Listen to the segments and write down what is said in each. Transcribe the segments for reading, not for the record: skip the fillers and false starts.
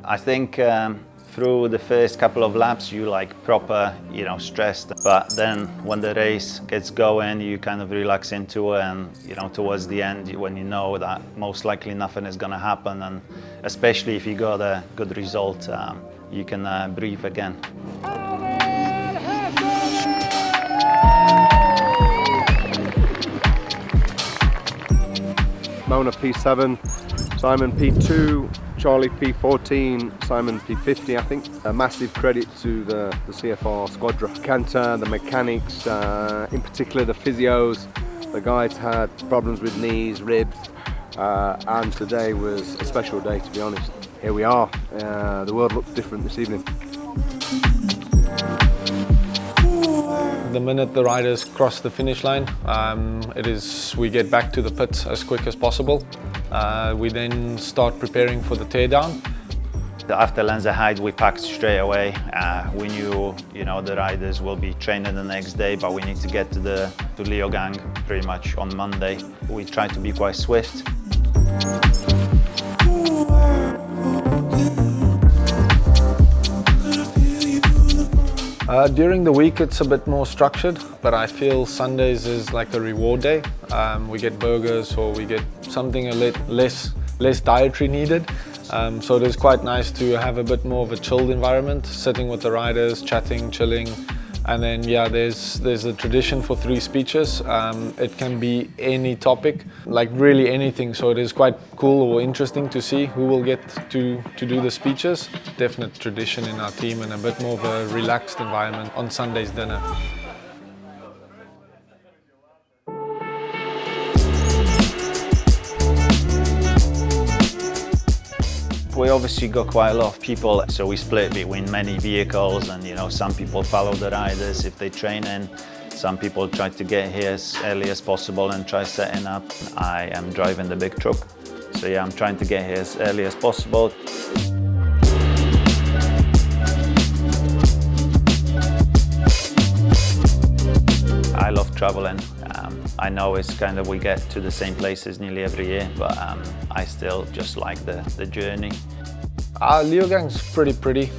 I think through the first couple of laps you like proper, stressed, but then when the race gets going you kind of relax into it, and towards the end when you know that most likely nothing is going to happen, and especially if you got a good result, you can breathe again. Mona P7, Simon P2, Charlie P14, Simon P50, I think. A massive credit to the CFR Squadra Canter, the mechanics, in particular the physios. The guys had problems with knees, ribs, and today was a special day, to be honest. Here we are. The world looks different this evening. The minute the riders cross the finish line, we get back to the pits as quick as possible. We then start preparing for the teardown. After Lenzerheide we packed straight away. We knew the riders will be training the next day, but we need to get to Leogang pretty much on Monday. We try to be quite swift. During the week it's a bit more structured, but I feel Sundays is like a reward day. We get burgers or we get something a less dietary needed. So it is quite nice to have a bit more of a chilled environment, sitting with the riders, chatting, chilling. And then there's a tradition for 3 speeches. It can be any topic, like really anything. So it is quite cool or interesting to see who will get to do the speeches. Definite tradition in our team, and a bit more of a relaxed environment on Sunday's dinner. We obviously got quite a lot of people, so we split between many vehicles, and some people follow the riders if they train in. Some people try to get here as early as possible and try setting up. I am driving the big truck, so yeah, I'm trying to get here as early as possible. I love traveling. I know it's kind of, we get to the same places nearly every year, but I still just like the journey. Leogang's pretty.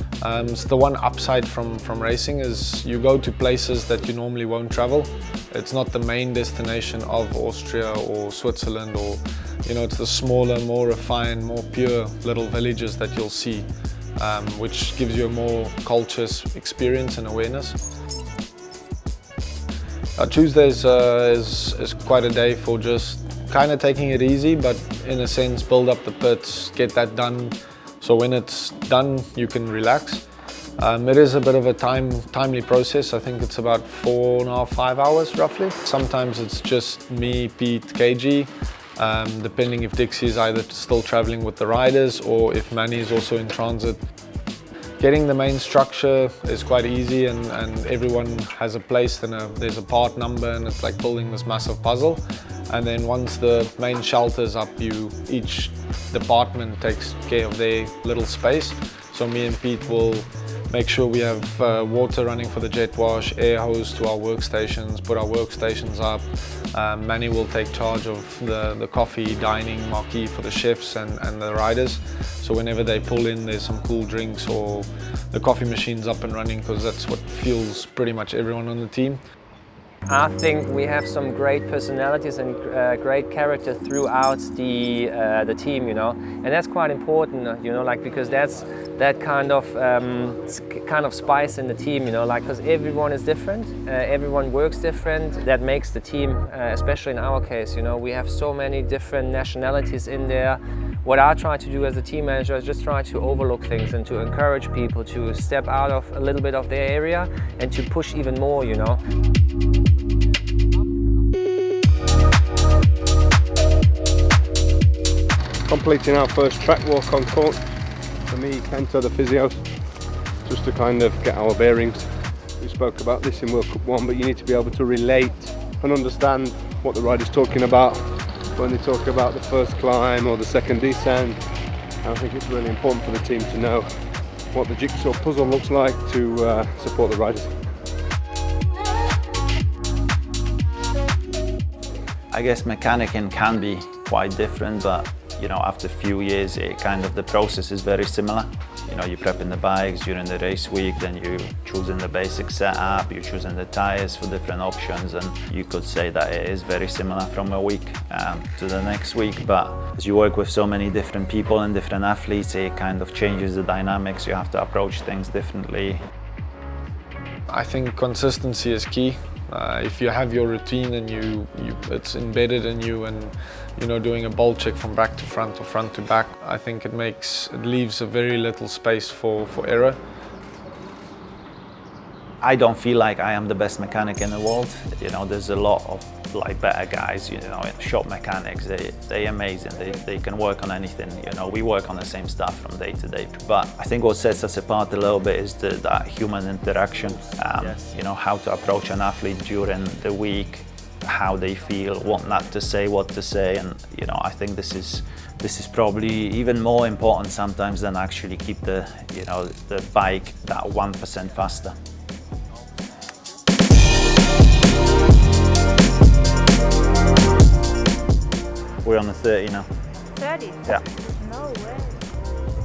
The one upside from racing is you go to places that you normally won't travel. It's not the main destination of Austria or Switzerland, or it's the smaller, more refined, more pure little villages that you'll see, which gives you a more culture's experience and awareness. Tuesdays is quite a day for just kind of taking it easy, but in a sense build up the pits, get that done, so when it's done you can relax. It is a bit of a timely process. I think it's about 4.5, 5 hours roughly. Sometimes it's just me, Pete, KG, depending if Dixie is either still traveling with the riders or if Manny is also in transit. Getting the main structure is quite easy, and everyone has a place and there's a part number, and it's like building this massive puzzle. And then once the main shelter's up, each department takes care of their little space. So me and Pete will make sure we have water running for the jet wash, air hose to our workstations, put our workstations up. Manny will take charge of the coffee dining marquee for the chefs and the riders. So whenever they pull in, there's some cool drinks, or the coffee machine's up and running, because that's what fuels pretty much everyone on the team. I think we have some great personalities and great character throughout the team, and that's quite important, because that's that kind of spice in the team, because everyone is different, everyone works different. That makes the team, especially in our case, we have so many different nationalities in there. What I try to do as a team manager is just try to overlook things and to encourage people to step out of a little bit of their area and to push even more, Completing our first track walk on court. For me, Kento, the physio, just to kind of get our bearings. We spoke about this in World Cup 1, but you need to be able to relate and understand what the rider's talking about when they talk about the first climb or the second descent. And I think it's really important for the team to know what the jigsaw puzzle looks like to support the riders. I guess mechanicking can be quite different, but you know, after a few years, it kind of the process is very similar. You know, you're prepping the bikes during the race week, then you're choosing the basic setup, you're choosing the tires for different options, and you could say that it is very similar from a week to the next week. But as you work with so many different people and different athletes, it kind of changes the dynamics. You have to approach things differently. I think consistency is key. If you have your routine and it's embedded in you, and you know, doing a bolt check from back to front or front to back, I think it leaves a very little space for error. I don't feel like I am the best mechanic in the world. You know, there's a lot of like better guys, you know, shop mechanics, they're amazing, they can work on anything, you know, we work on the same stuff from day to day. But I think what sets us apart a little bit is that human interaction, you know, how to approach an athlete during the week, how they feel, what not to say, what to say, and you know, I think this is probably even more important sometimes than actually keep the, you know, the bike that 1% faster. We're on the 30 now. 30? Yeah. No way.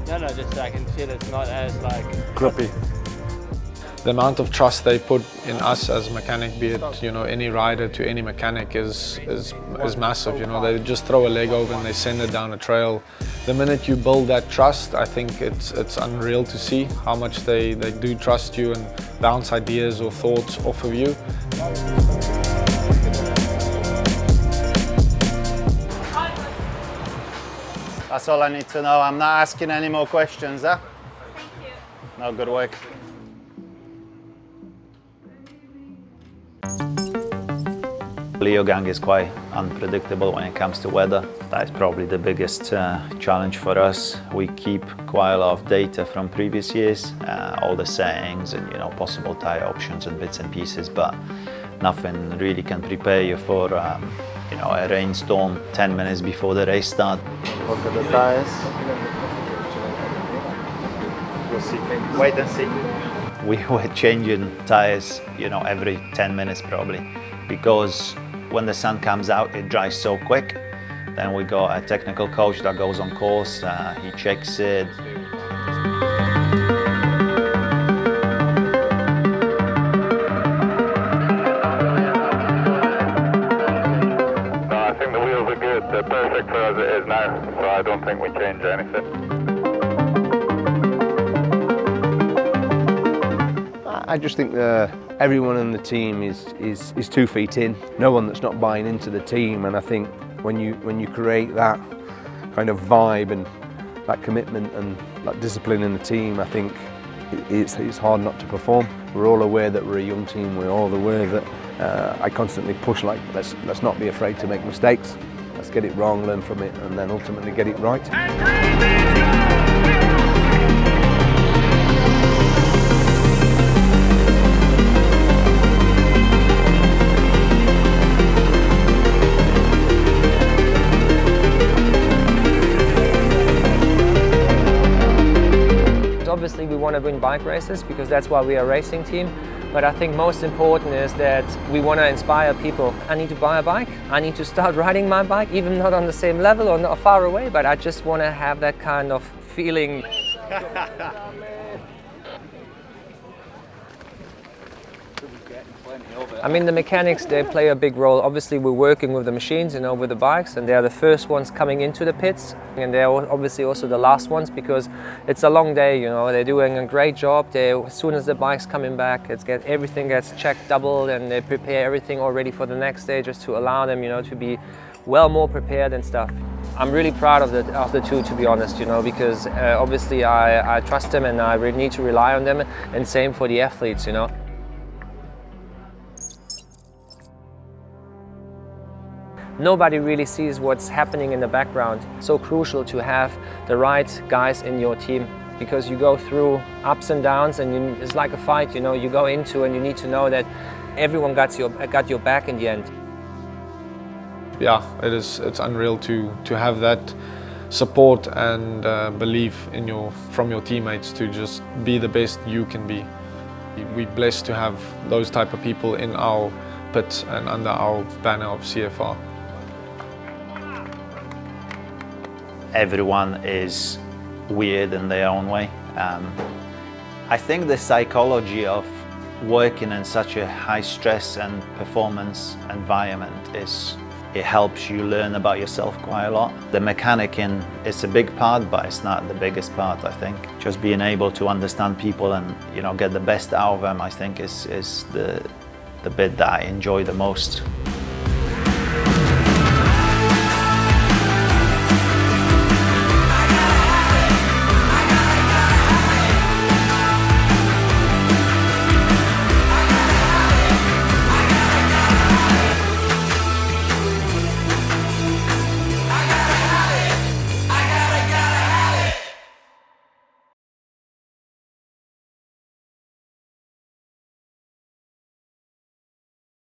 No, just I can feel it's not as like... Clumpy. The amount of trust they put in us as a mechanic, be it, you know, any rider to any mechanic, is massive. You know, they just throw a leg over and they send it down a trail. The minute you build that trust, I think it's unreal to see how much they do trust you and bounce ideas or thoughts off of you. That's all I need to know. I'm not asking any more questions, huh? Thank you. No, good work. Leogang is quite unpredictable when it comes to weather. That is probably the biggest challenge for us. We keep quite a lot of data from previous years, all the settings and, you know, possible tire options and bits and pieces, but nothing really can prepare you for you know, a rainstorm 10 minutes before the race start. Look at the tires. We'll see. Wait and see. We were changing tires, you know, every 10 minutes probably, because when the sun comes out, it dries so quick. Then we got a technical coach that goes on course, he checks it. They're perfect for as it is now, so I don't think we change anything. I just think everyone in the team is 2 feet in. No one that's not buying into the team, and I think when you create that kind of vibe and that commitment and that discipline in the team, I think it's hard not to perform. We're all aware that we're a young team. We're all aware that I constantly push like let's not be afraid to make mistakes. Let's get it wrong, learn from it, and then ultimately get it right. Obviously we want to win bike races because that's why we are a racing team. But I think most important is that we want to inspire people. I need to buy a bike, I need to start riding my bike, even not on the same level or not far away, but I just want to have that kind of feeling. I mean, the mechanics, they play a big role. Obviously, we're working with the machines, you know, with the bikes, and they're the first ones coming into the pits, and they're obviously also the last ones because it's a long day, you know. They're doing a great job. As soon as the bike's coming back, everything gets checked double, and they prepare everything already for the next day just to allow them, you know, to be well more prepared and stuff. I'm really proud of the two, to be honest, you know, because obviously I trust them and I really need to rely on them, and same for the athletes, you know. Nobody really sees what's happening in the background. It's so crucial to have the right guys in your team because you go through ups and downs, and it's like a fight, you know, you go into, and you need to know that everyone got your back in the end. Yeah, it's unreal to have that support and belief from your teammates to just be the best you can be. We're blessed to have those type of people in our pits and under our banner of CFR. everyone is weird in their own way. I think the psychology of working in such a high stress and performance environment it helps you learn about yourself quite a lot. The mechanicing is a big part, but it's not the biggest part, I think. Just being able to understand people and, you know, get the best out of them, I think is the bit that I enjoy the most.